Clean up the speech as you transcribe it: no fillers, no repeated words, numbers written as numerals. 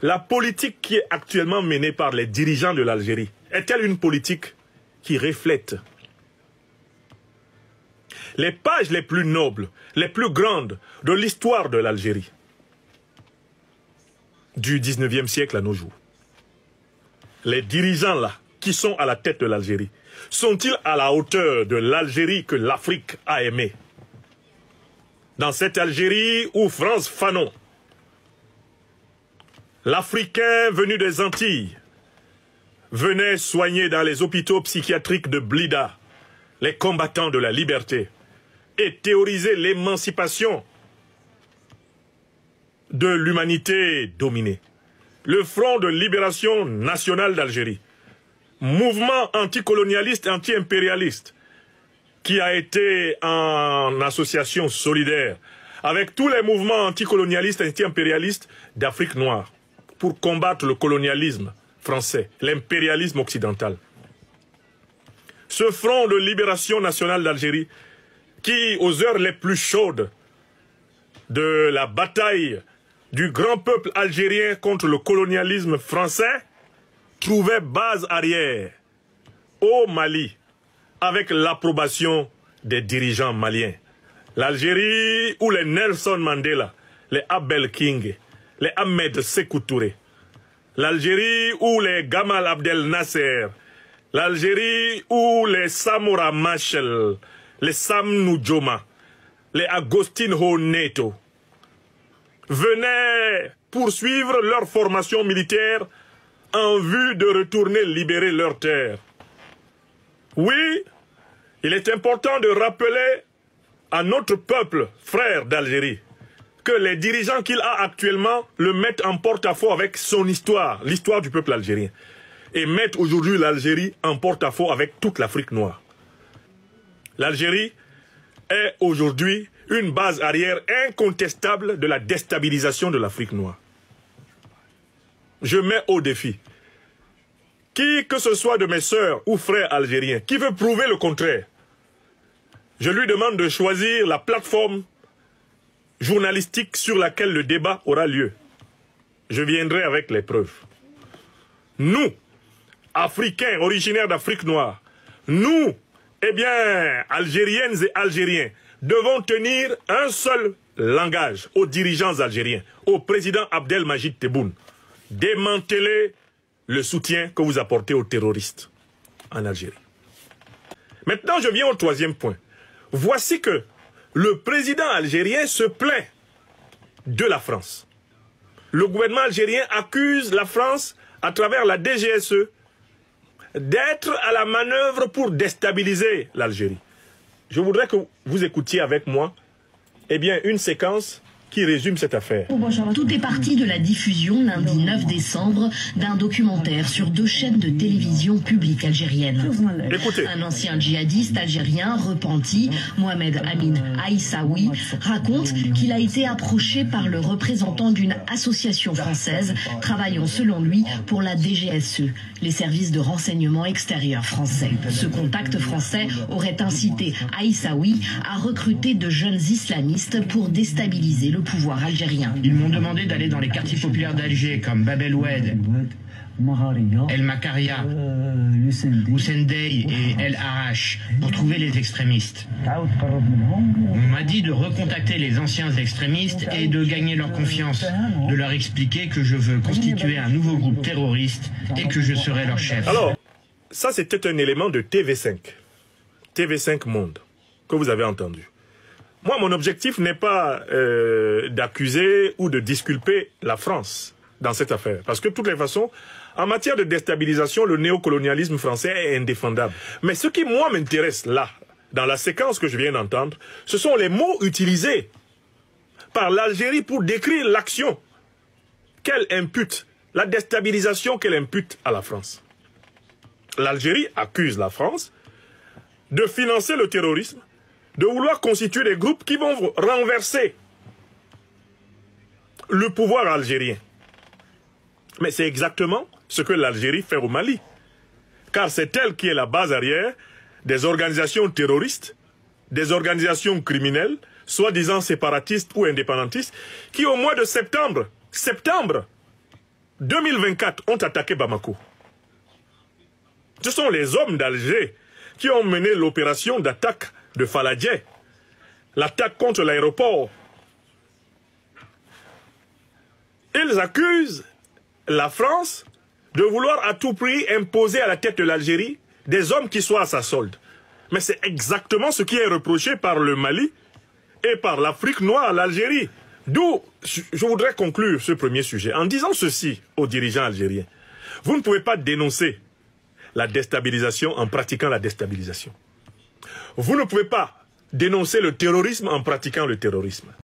La politique qui est actuellement menée par les dirigeants de l'Algérie est-elle une politique qui reflète les pages les plus nobles, les plus grandes de l'histoire de l'Algérie, du 19e siècle à nos jours? Les dirigeants là, qui sont à la tête de l'Algérie, sont-ils à la hauteur de l'Algérie que l'Afrique a aimée? Dans cette Algérie où Frantz Fanon, l'Africain venu des Antilles, venait soigner dans les hôpitaux psychiatriques de Blida les combattants de la liberté et théoriser l'émancipation de l'humanité dominée. Le Front de libération nationale d'Algérie, mouvement anticolonialiste, anti-impérialiste, qui a été en association solidaire avec tous les mouvements anticolonialistes, anti-impérialistes d'Afrique noire pour combattre le colonialisme français, l'impérialisme occidental. Ce Front de libération nationale d'Algérie, qui, aux heures les plus chaudes de la bataille du grand peuple algérien contre le colonialisme français, trouvait base arrière au Mali, avec l'approbation des dirigeants maliens. L'Algérie où les Nelson Mandela, les Abel King, les Ahmed Sékou Touré. L'Algérie où les Gamal Abdel Nasser. L'Algérie où les Samora Machel, les Sam Nujoma, les Agostinho Neto venaient poursuivre leur formation militaire en vue de retourner libérer leurs terres. Oui, il est important de rappeler à notre peuple frère d'Algérie que les dirigeants qu'il a actuellement le mettent en porte-à-faux avec son histoire, l'histoire du peuple algérien, et mettent aujourd'hui l'Algérie en porte-à-faux avec toute l'Afrique noire. L'Algérie est aujourd'hui une base arrière incontestable de la déstabilisation de l'Afrique noire. Je mets au défi qui que ce soit de mes sœurs ou frères algériens qui veut prouver le contraire. Je lui demande de choisir la plateforme journalistique sur laquelle le débat aura lieu. Je viendrai avec les preuves. Nous, Africains originaires d'Afrique noire, nous, eh bien, Algériennes et Algériens, devons tenir un seul langage aux dirigeants algériens, au président Abdelmajid Tebboune. Démanteler le soutien que vous apportez aux terroristes en Algérie. Maintenant, je viens au troisième point. Voici que le président algérien se plaint de la France. Le gouvernement algérien accuse la France, à travers la DGSE, d'être à la manœuvre pour déstabiliser l'Algérie. Je voudrais que vous écoutiez avec moi, eh bien, une séquence qui résume cette affaire. Tout est parti de la diffusion lundi 9 décembre d'un documentaire sur 2 chaînes de télévision publiques algériennes. Écoutez. Un ancien djihadiste algérien repenti, Mohamed Amin Aïssaoui, raconte qu'il a été approché par le représentant d'une association française travaillant selon lui pour la DGSE, les services de renseignement extérieur français. Ce contact français aurait incité Aïssaoui à recruter de jeunes islamistes pour déstabiliser le pouvoir algérien. Ils m'ont demandé d'aller dans les quartiers populaires d'Alger comme Bab el Oued, El Makaria, Oussendey et El Arash pour trouver les extrémistes. On m'a dit de recontacter les anciens extrémistes et de gagner leur confiance, de leur expliquer que je veux constituer un nouveau groupe terroriste et que je serai leur chef. Alors, ça c'était un élément de TV5, TV5 Monde, que vous avez entendu. Moi, mon objectif n'est pas d'accuser ou de disculper la France dans cette affaire. Parce que de toutes les façons, en matière de déstabilisation, le néocolonialisme français est indéfendable. Mais ce qui, moi, m'intéresse là, dans la séquence que je viens d'entendre, ce sont les mots utilisés par l'Algérie pour décrire l'action qu'elle impute, la déstabilisation qu'elle impute à la France. L'Algérie accuse la France de financer le terrorisme, de vouloir constituer des groupes qui vont renverser le pouvoir algérien. Mais c'est exactement ce que l'Algérie fait au Mali. Car c'est elle qui est la base arrière des organisations terroristes, des organisations criminelles, soi-disant séparatistes ou indépendantistes, qui au mois de septembre, 2024 ont attaqué Bamako. Ce sont les hommes d'Alger qui ont mené l'opération d'attaque de Faladje, l'attaque contre l'aéroport. Ils accusent la France de vouloir à tout prix imposer à la tête de l'Algérie des hommes qui soient à sa solde. Mais c'est exactement ce qui est reproché par le Mali et par l'Afrique noire à l'Algérie. D'où je voudrais conclure ce premier sujet en disant ceci aux dirigeants algériens. Vous ne pouvez pas dénoncer la déstabilisation en pratiquant la déstabilisation. Vous ne pouvez pas dénoncer le terrorisme en pratiquant le terrorisme.